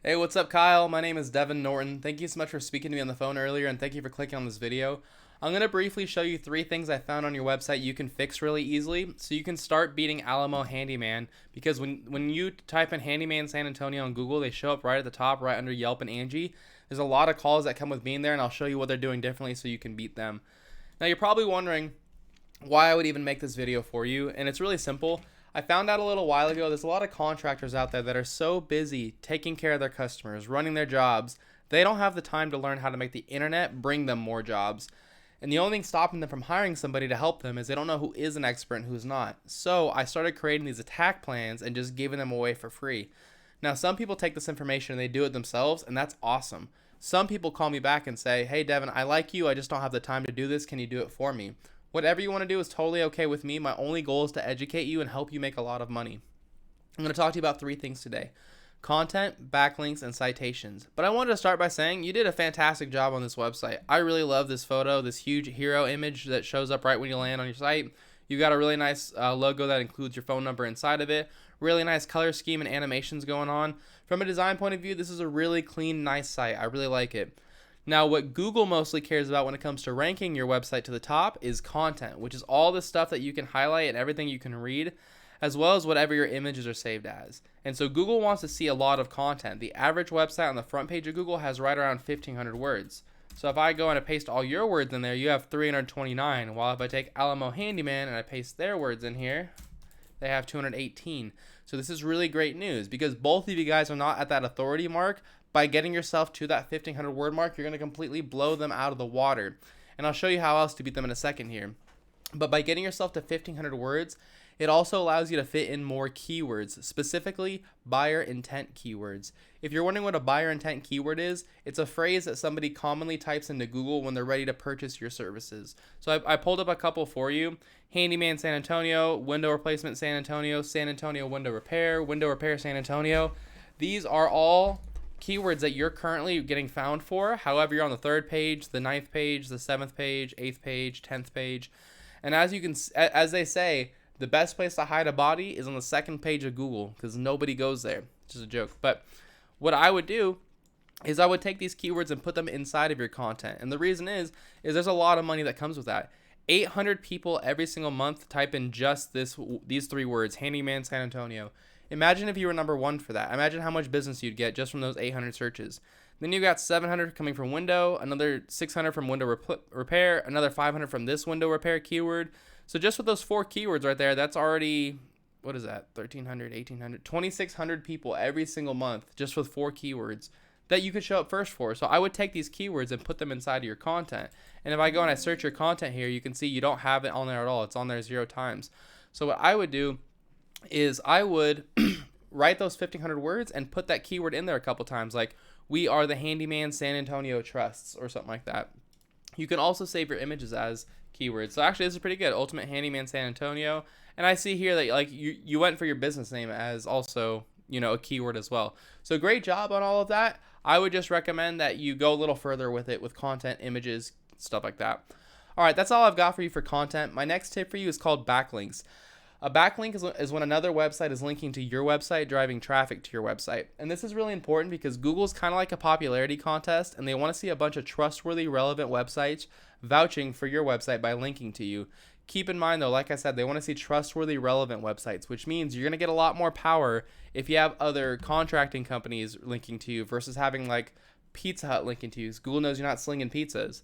Hey, what's up, Kyle? My name is Devin Norton. Thank you so much for speaking to me on the phone earlier, and thank you for clicking on this video. I'm going to briefly show you 3 things I found on your website you can fix really easily so you can start beating Alamo Handyman, because when you type in Handyman San Antonio on Google, they show up right at the top, right under Yelp and Angie. There's a lot of calls that come with being there, and I'll show you what they're doing differently so you can beat them. Now, you're probably wondering why I would even make this video for you, and it's really simple. I found out a little while ago there's a lot of contractors out there that are so busy taking care of their customers, running their jobs, they don't have the time to learn how to make the internet bring them more jobs. And the only thing stopping them from hiring somebody to help them is they don't know who is an expert and who's not. So I started creating these attack plans and just giving them away for free. Now, some people take this information and they do it themselves, and that's awesome. Some people call me back and say, "Hey Devin, I like you, I just don't have the time to do this. Can you do it for me?" Whatever you want to do is totally okay with me. My only goal is to educate you and help you make a lot of money. I'm going to talk to you about 3 things today: content, backlinks, and citations. But I wanted to start by saying you did a fantastic job on this website. I really love this photo, this huge hero image that shows up right when you land on your site. You got a really nice logo that includes your phone number inside of it. Really nice color scheme and animations going on. From a design point of view, this is a really clean, nice site. I really like it. Now, what Google mostly cares about when it comes to ranking your website to the top is content, which is all the stuff that you can highlight and everything you can read, as well as whatever your images are saved as. And so Google wants to see a lot of content. The average website on the front page of Google has right around 1,500 words. So if I go and I paste all your words in there, you have 329. While if I take Alamo Handyman and I paste their words in here, they have 218. So this is really great news because both of you guys are not at that authority mark. By getting yourself to that 1,500 word mark, you're going to completely blow them out of the water. And I'll show you how else to beat them in a second here. But by getting yourself to 1,500 words, it also allows you to fit in more keywords, specifically buyer intent keywords. If you're wondering what a buyer intent keyword is, it's a phrase that somebody commonly types into Google when they're ready to purchase your services. So I pulled up a couple for you: Handyman San Antonio, window replacement San Antonio window repair San Antonio. These are all keywords that you're currently getting found for. However, you're on the 3rd page, the 9th page, the 7th page, 8th page, 10th page. And as they say, the best place to hide a body is on the 2nd page of Google because nobody goes there. It's just a joke. But what I would do is I would take these keywords and put them inside of your content. And the reason is there's a lot of money that comes with that. 800 people every single month type in just these 3 words: Handyman San Antonio. Imagine if you were number 1 for that. Imagine how much business you'd get just from those 800 searches. Then you got 700 coming from window, another 600 from window repair, another 500 from this window repair keyword. So just with those 4 keywords right there, that's already, what is that? 1,300, 1,800, 2,600 people every single month just with 4 keywords that you could show up first for. So I would take these keywords and put them inside of your content. And if I go and I search your content here, you can see you don't have it on there at all. It's on there 0 times. So what I would do is I would write those 1,500 words and put that keyword in there a couple times, like "we are the Handyman San Antonio Trusts" or something like that. You can also save your images as keywords. So actually, this is pretty good: Ultimate Handyman San Antonio. And I see here that like you went for your business name as also, a keyword as well. So great job on all of that. I would just recommend that you go a little further with it with content, images, stuff like that. All right, that's all I've got for you for content. My next tip for you is called backlinks. A backlink is when another website is linking to your website, driving traffic to your website. And this is really important because Google's kind of like a popularity contest, and they want to see a bunch of trustworthy, relevant websites vouching for your website by linking to you. Keep in mind, though, like I said, they want to see trustworthy, relevant websites, which means you're going to get a lot more power if you have other contracting companies linking to you versus having like Pizza Hut linking to you, because Google knows you're not slinging pizzas.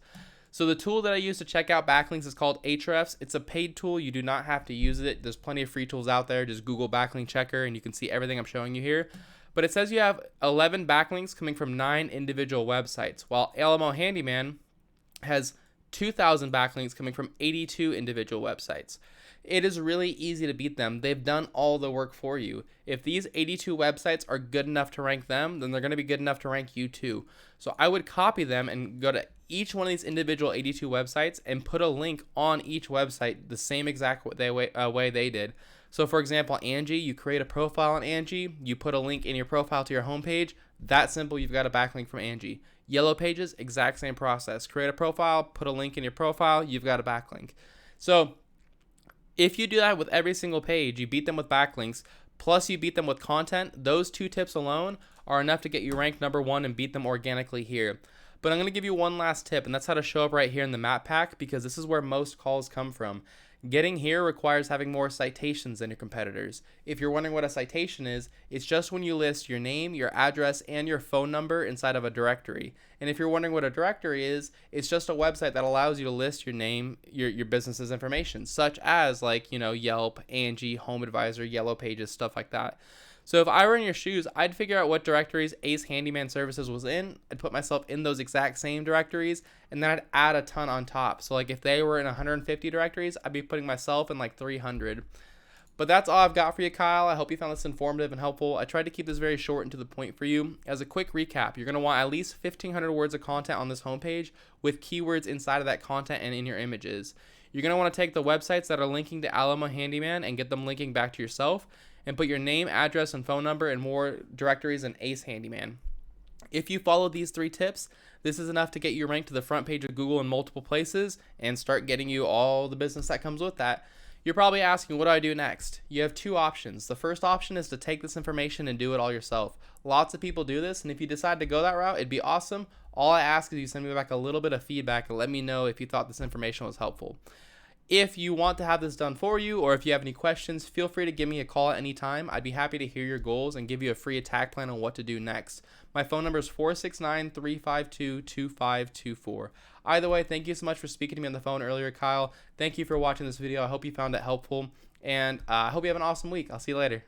So the tool that I use to check out backlinks is called Ahrefs. It's a paid tool. You do not have to use it. There's plenty of free tools out there. Just Google backlink checker and you can see everything I'm showing you here. But it says you have 11 backlinks coming from 9 individual websites, while Alamo Handyman has 2,000 backlinks coming from 82 individual websites. It is really easy to beat them. They've done all the work for you. If these 82 websites are good enough to rank them, then they're going to be good enough to rank you too. So I would copy them and go to each one of these individual 82 websites and put a link on each website the same exact way they did. So for example, Angie, you create a profile on Angie, you put a link in your profile to your homepage. That simple, you've got a backlink from Angie. Yellow Pages, exact same process. Create a profile, put a link in your profile, you've got a backlink. So if you do that with every single page, you beat them with backlinks, plus you beat them with content, those 2 tips alone are enough to get you ranked #1 and beat them organically here. But I'm going to give you one last tip, and that's how to show up right here in the map pack, because this is where most calls come from. Getting here requires having more citations than your competitors. If you're wondering what a citation is, it's just when you list your name, your address, and your phone number inside of a directory. And if you're wondering what a directory is, it's just a website that allows you to list your name, your business's information, such as like, Yelp, Angie, Home Advisor, Yellow Pages, stuff like that. So if I were in your shoes, I'd figure out what directories Ace Handyman Services was in. I'd put myself in those exact same directories, and then I'd add a ton on top. So like if they were in 150 directories, I'd be putting myself in like 300. But that's all I've got for you, Kyle. I hope you found this informative and helpful. I tried to keep this very short and to the point for you. As a quick recap, you're going to want at least 1,500 words of content on this homepage with keywords inside of that content and in your images. You're going to want to take the websites that are linking to Alamo Handyman and get them linking back to yourself, and put your name, address, and phone number in more directories than Ace Handyman. If you follow these 3 tips, this is enough to get you ranked to the front page of Google in multiple places and start getting you all the business that comes with that. You're probably asking, what do I do next? You have 2 options. The first option is to take this information and do it all yourself. Lots of people do this, and if you decide to go that route, it'd be awesome. All I ask is you send me back a little bit of feedback and let me know if you thought this information was helpful. If you want to have this done for you, or if you have any questions, feel free to give me a call at any time. I'd be happy to hear your goals and give you a free attack plan on what to do next. My phone number is 469-352-2524. Either way, thank you so much for speaking to me on the phone earlier, Kyle. Thank you for watching this video. I hope you found it helpful, and I hope you have an awesome week. I'll see you later.